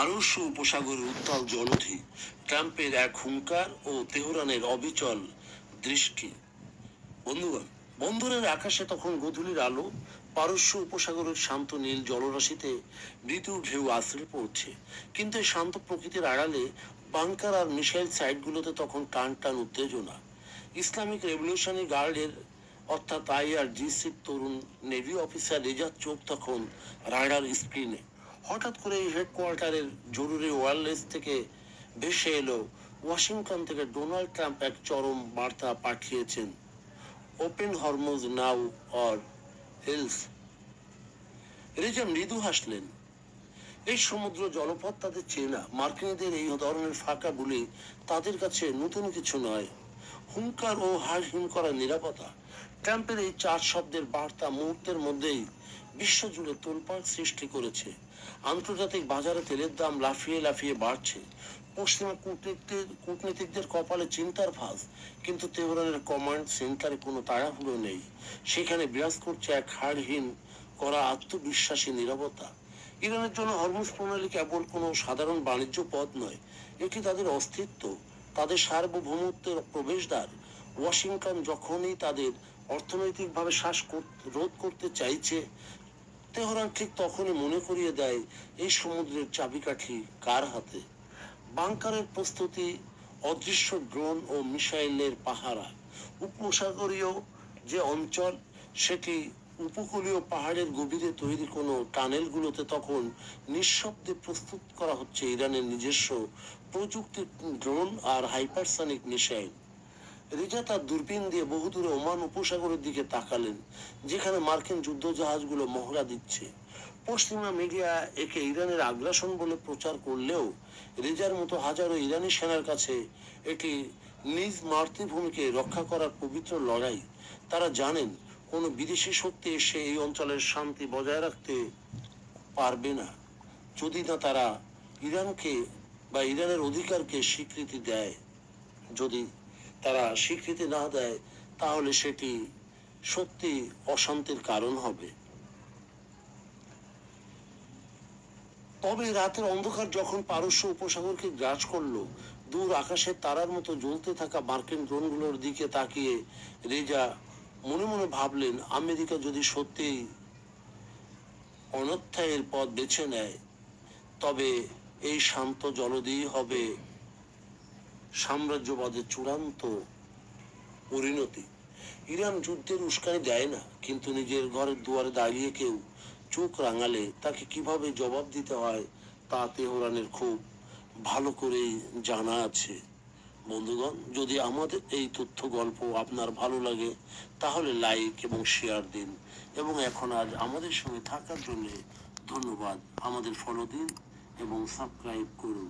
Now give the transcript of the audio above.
পারস্য উপসাগরের উত্তাল জলধি, ট্রাম্পের এক হুঙ্কার ও তেহরানের অবিচল দৃষ্টি। বন্ধুগণ, বন্দরের আকাশে তখন গোধূলির আলো, পারস্য উপসাগরের শান্ত নীল জলরাশিতে মৃদু ঢেউ আছড়ে পড়ছে। কিন্তু এই শান্ত প্রকৃতির আড়ালে বাংকার আর মিসাইল সাইটগুলোতে তখন টান টান উত্তেজনা। ইসলামিক রেভলিউশনারি গার্ডের অর্থাৎ IRGC-র তরুণ নেভি অফিসার রেজার চোখ তখন রাডার স্ক্রিনে। হঠাৎ করে এই হেডকোয়ার্টারের জরুরি ওয়্যারলেস থেকে ভেসে এলো ওয়াশিংটন থেকে ডোনাল্ড ট্রাম্প এক চরম বার্তা পাঠিয়েছেন, open Hormuz now or else. Reza মৃদু হাসলেন। এই সমুদ্র জলপথ তাদের চেনা, মার্কিনীদের এই ধরনের ফাঁকা বলে তাদের কাছে নতুন কিছু নয়। হুঙ্কার ও হাড় হিম করা নিরাপত্তা। ট্রাম্পের এই 4 শব্দের বার্তা মুহূর্তের মধ্যেই বিশ্বজুড়ে তোলপাড় সৃষ্টি করেছে। আন্তর্জাতিক বাজারে তেলের দাম লাফিয়ে লাফিয়ে বাড়ছে। পশ্চিমা কূটনীতিকদের কপালে চিন্তার ভাঁজ, কিন্তু তেহরানের কমান্ড সেন্টারে কোনো তাড়াহুড়ো নেই। সেখানে বিরাজ করছে এক হাড়হীন করা আত্মবিশ্বাসী নীরবতা। ইরানের জন্য হরমুজ প্রণালী কেবল কোনো সাধারণ বাণিজ্য পথ নয়, এটি তাদের অস্তিত্ব, তাদের সার্বভৌমত্বের প্রবেশদ্বার। ওয়াশিংটন যখনই তাদের অর্থনৈতিকভাবে রোধ করতে চাইছে, তেহরান ঠিক তখনই মনে করিয়ে দেয় এই সমুদ্রের চাবিকাঠি কার হাতে। বাংকারের প্রস্তুতি, অদৃশ্য ড্রোন ও মিসাইলের পাহারা। উপসাগরীয় যে অঞ্চল, সেটি উপকূলীয় পাহাড়ের গভীরে তৈরি কোনো টানেলগুলোতে তখন নিঃশব্দে প্রস্তুত করা হচ্ছে ইরানের নিজস্ব প্রযুক্তির ড্রোন আর হাইপারসনিক মিসাইল। রিজা তার দূরবীন দিয়ে বহুদূরে ওমান উপসাগরের দিকে তাকালেন, যেখানে মার্কিন যুদ্ধ জাহাজগুলো মহড়া দিচ্ছে। পশ্চিমা মিডিয়া একে ইরানের আগ্রাসন বলে প্রচার করলেও রেজার মতো হাজারো ইরানি সেনার কাছে এটি নিজ মাতৃভূমিকে রক্ষা করার পবিত্র লড়াই। তারা জানেন কোনো বিদেশি শক্তি এসে এই অঞ্চলের শান্তি বজায় রাখতে পারবে না, যদি না তারা ইরানকে বা ইরানের অধিকারকে স্বীকৃতি দেয়। যদি তারা স্বীকৃতি না দেয়, তাহলে সেটি সত্যি অশান্তির কারণ হবে। তবে রাতের অন্ধকার যখন পারস্য উপসাগরকে গ্রাস করলো, দূর আকাশের তারার মতো জ্বলতে থাকা মার্কিন ড্রোনগুলোর দিকে তাকিয়ে রেজা মনে মনে ভাবলেন, আমেরিকা যদি সত্যিই অনধ্যায়ের পথ বেছে নেয়, তবে এই শান্ত জলদি হবে সাম্রাজ্যবাদের চূড়ান্ত পরিণতি। ইরান যুদ্ধের উস্কানি দেয় না, কিন্তু নিজের ঘরের দুয়ারে দাঁড়িয়ে কেউ চোখ রাঙালে তাকে কিভাবে জবাব দিতে হয় তা তেহরানের খুব ভালো করেই জানা আছে। বন্ধুগণ, যদি আমাদের এই তথ্য গল্প আপনার ভালো লাগে, তাহলে লাইক এবং শেয়ার দিন, এবং এখন আজ আমাদের সঙ্গে থাকার জন্য ধন্যবাদ। আমাদের ফলো দিন এবং সাবস্ক্রাইব করুন।